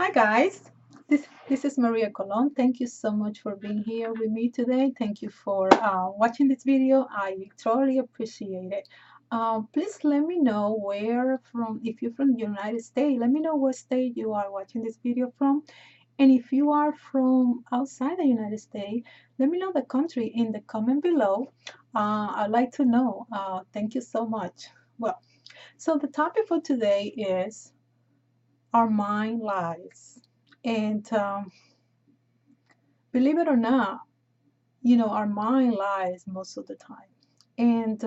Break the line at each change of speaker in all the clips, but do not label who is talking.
Hi guys, this is Maria Colon. Thank you so much for being here with me today. Thank you for watching this video. I totally appreciate it. Please let me know where from, if you're from the United States, let me know what state you are watching this video from. And if you are from outside the United States, let me know the country in the comment below. I'd like to know. Thank you so much. Well, so the topic for today is our mind lies. And believe it or not, our mind lies most of the time. And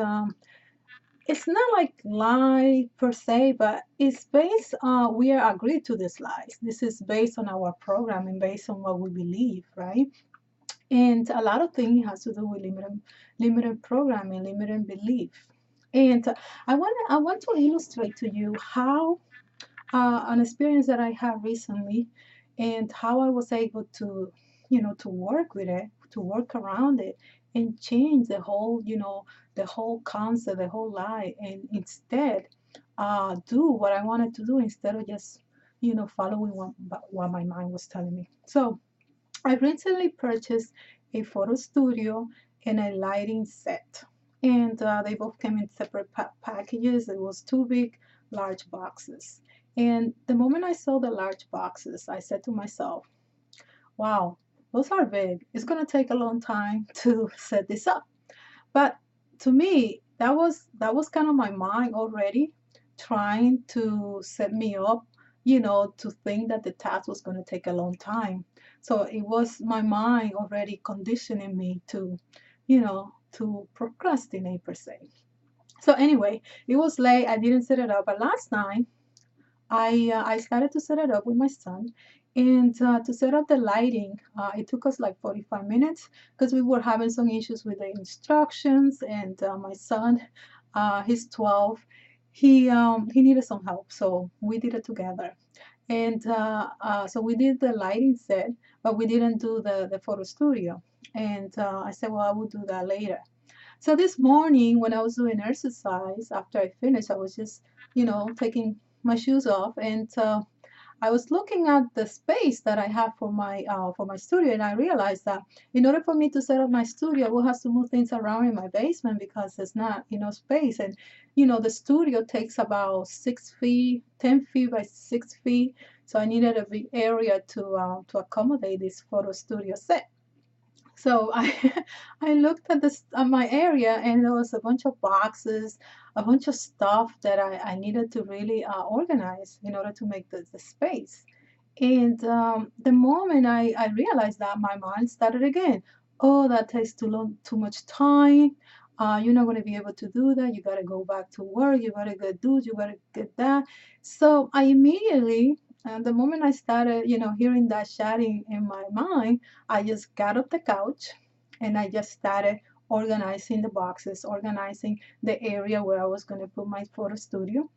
it's not like lie per se, but it's based on, we are agreed to these lies. This is based on our programming, based on what we believe, right? And a lot of things has to do with limited programming, limited belief. And I want to illustrate to you how an experience that I had recently and how I was able to, to work with it, to work around it and change the whole concept, the whole lie, and instead do what I wanted to do instead of just, following what my mind was telling me. So I recently purchased a photo studio and a lighting set. And they both came in separate packages. It was two big, large boxes. And the moment I saw the large boxes, I said to myself, wow, those are big. It's going to take a long time to set this up. But to me, that was kind of my mind already trying to set me up, to think that the task was going to take a long time. So it was my mind already conditioning me to procrastinate per se. So anyway, it was late. I didn't set it up, but last night I started to set it up with my son, and to set up the lighting, it took us like 45 minutes because we were having some issues with the instructions, and my son, he's 12, he needed some help, so we did it together. And so we did the lighting set, but we didn't do the photo studio. And I said, well, I will do that later. So this morning, when I was doing exercise, after I finished, I was just, taking my shoes off, and I was looking at the space that I have for my studio, and I realized that in order for me to set up my studio, I will have to move things around in my basement because there's not enough space. And the studio takes about 6 feet, 10 feet by 6 feet, so I needed a big area to accommodate this photo studio set. So I I looked at this at my area, and there was a bunch of boxes, a bunch of stuff that I needed to really organize in order to make the space. And the moment I realized that, my mind started again. Oh, that takes too long, too much time. You're not going to be able to do that. You got to go back to work. You got to get this. You got to get that. So I immediately, the moment I started, hearing that shouting in my mind, I just got off the couch and I just started organizing the boxes, organizing the area where I was going to put my photo studio.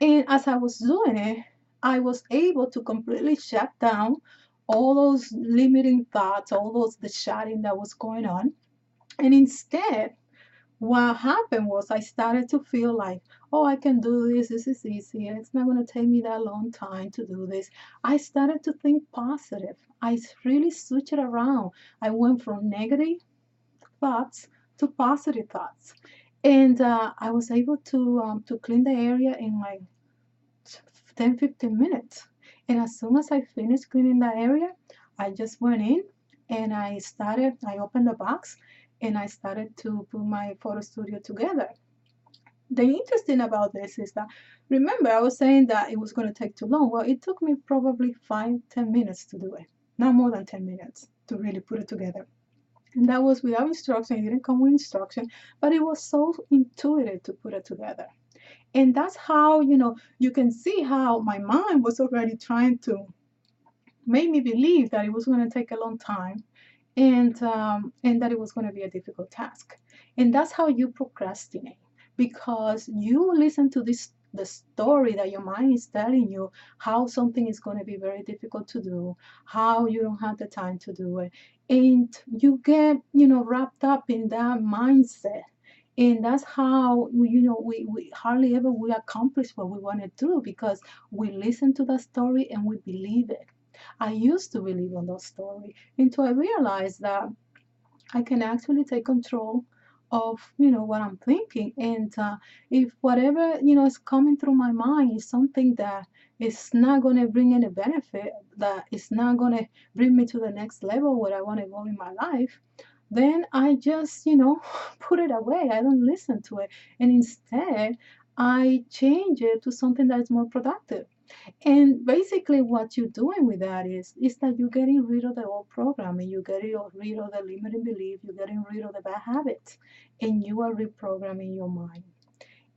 And as I was doing it, I was able to completely shut down all those limiting thoughts, all those the shouting that was going on. And instead, what happened was I started to feel like, oh, I can do this. This is easy. It's not going to take me that long time to do this. I started to think positive. I really switched it around. I went from negative thoughts to positive thoughts. And I was able to clean the area in like 10-15 minutes. And as soon as I finished cleaning the area, I just went in and I opened the box and I started to put my photo studio together. The interesting about this is that, remember, I was saying that it was going to take too long. Well, it took me probably 5-10 minutes to do it, not more than 10 minutes to really put it together. And that was without instruction. It didn't come with instruction, but it was so intuitive to put it together. And that's how, you can see how my mind was already trying to make me believe that it was going to take a long time, and that it was going to be a difficult task. And that's how you procrastinate, because you listen to the story that your mind is telling you how something is going to be very difficult to do, how you don't have the time to do it, and you get wrapped up in that mindset. And that's how we hardly ever we accomplish what we want to do, because we listen to the story and we believe it. I used to believe in those stories until I realized that I can actually take control of what I'm thinking. And if whatever is coming through my mind is something that is not going to bring any benefit, that is not going to bring me to the next level where I want to go in my life, then I just put it away. I don't listen to it, and instead I change it to something that is more productive. And basically, what you're doing with that is that you're getting rid of the old programming, you're getting rid of the limiting belief, you're getting rid of the bad habits, and you are reprogramming your mind.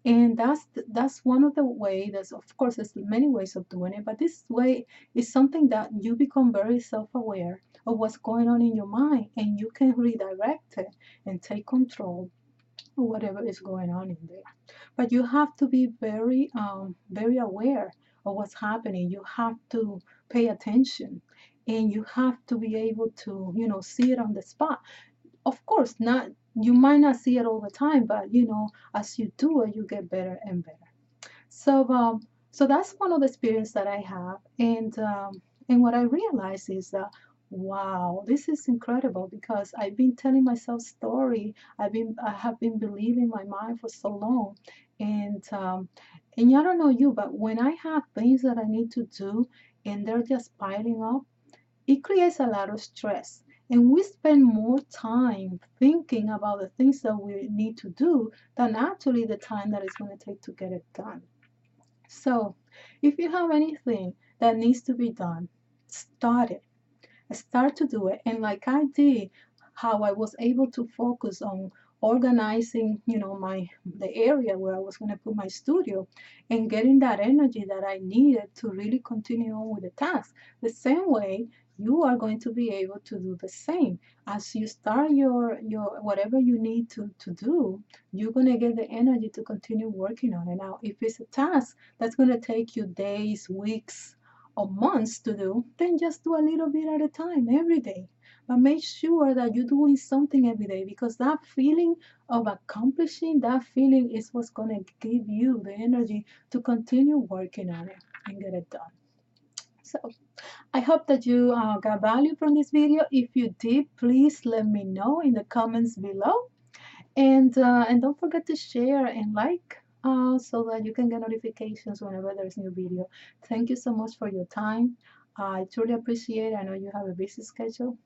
And that's one of the way. There's of course there's many ways of doing it, but this way is something that you become very self-aware of what's going on in your mind, and you can redirect it and take control of whatever is going on in there. But you have to be very aware of what's happening. You have to pay attention, and you have to be able to see it on the spot. Of course, not you might not see it all the time, but as you do it, you get better and better. So that's one of the experience that I have, and what I realize is that wow, this is incredible because I've been telling myself story. I have been believing my mind for so long, and I don't know you, but when I have things that I need to do and they're just piling up, it creates a lot of stress. And we spend more time thinking about the things that we need to do than actually the time that it's going to take to get it done. So, if you have anything that needs to be done, start it. Start to do it. And like I did, how I was able to focus on organizing, my the area where I was going to put my studio and getting that energy that I needed to really continue on with the task. The same way you are going to be able to do the same. As you start your whatever you need to do, you're going to get the energy to continue working on it. Now, if it's a task that's going to take you days, weeks, or months to do, then just do a little bit at a time every day. But make sure that you're doing something every day, because that feeling of accomplishing, that feeling is what's going to give you the energy to continue working on it and get it done. So I hope that you got value from this video. If you did, please let me know in the comments below. And don't forget to share and like so that you can get notifications whenever there's new video. Thank you so much for your time. I truly appreciate it. I know you have a busy schedule.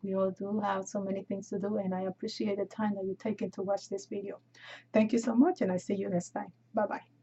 We all do have so many things to do, and I appreciate the time that you taken to watch this video. Thank you so much, and I see you next time. Bye bye.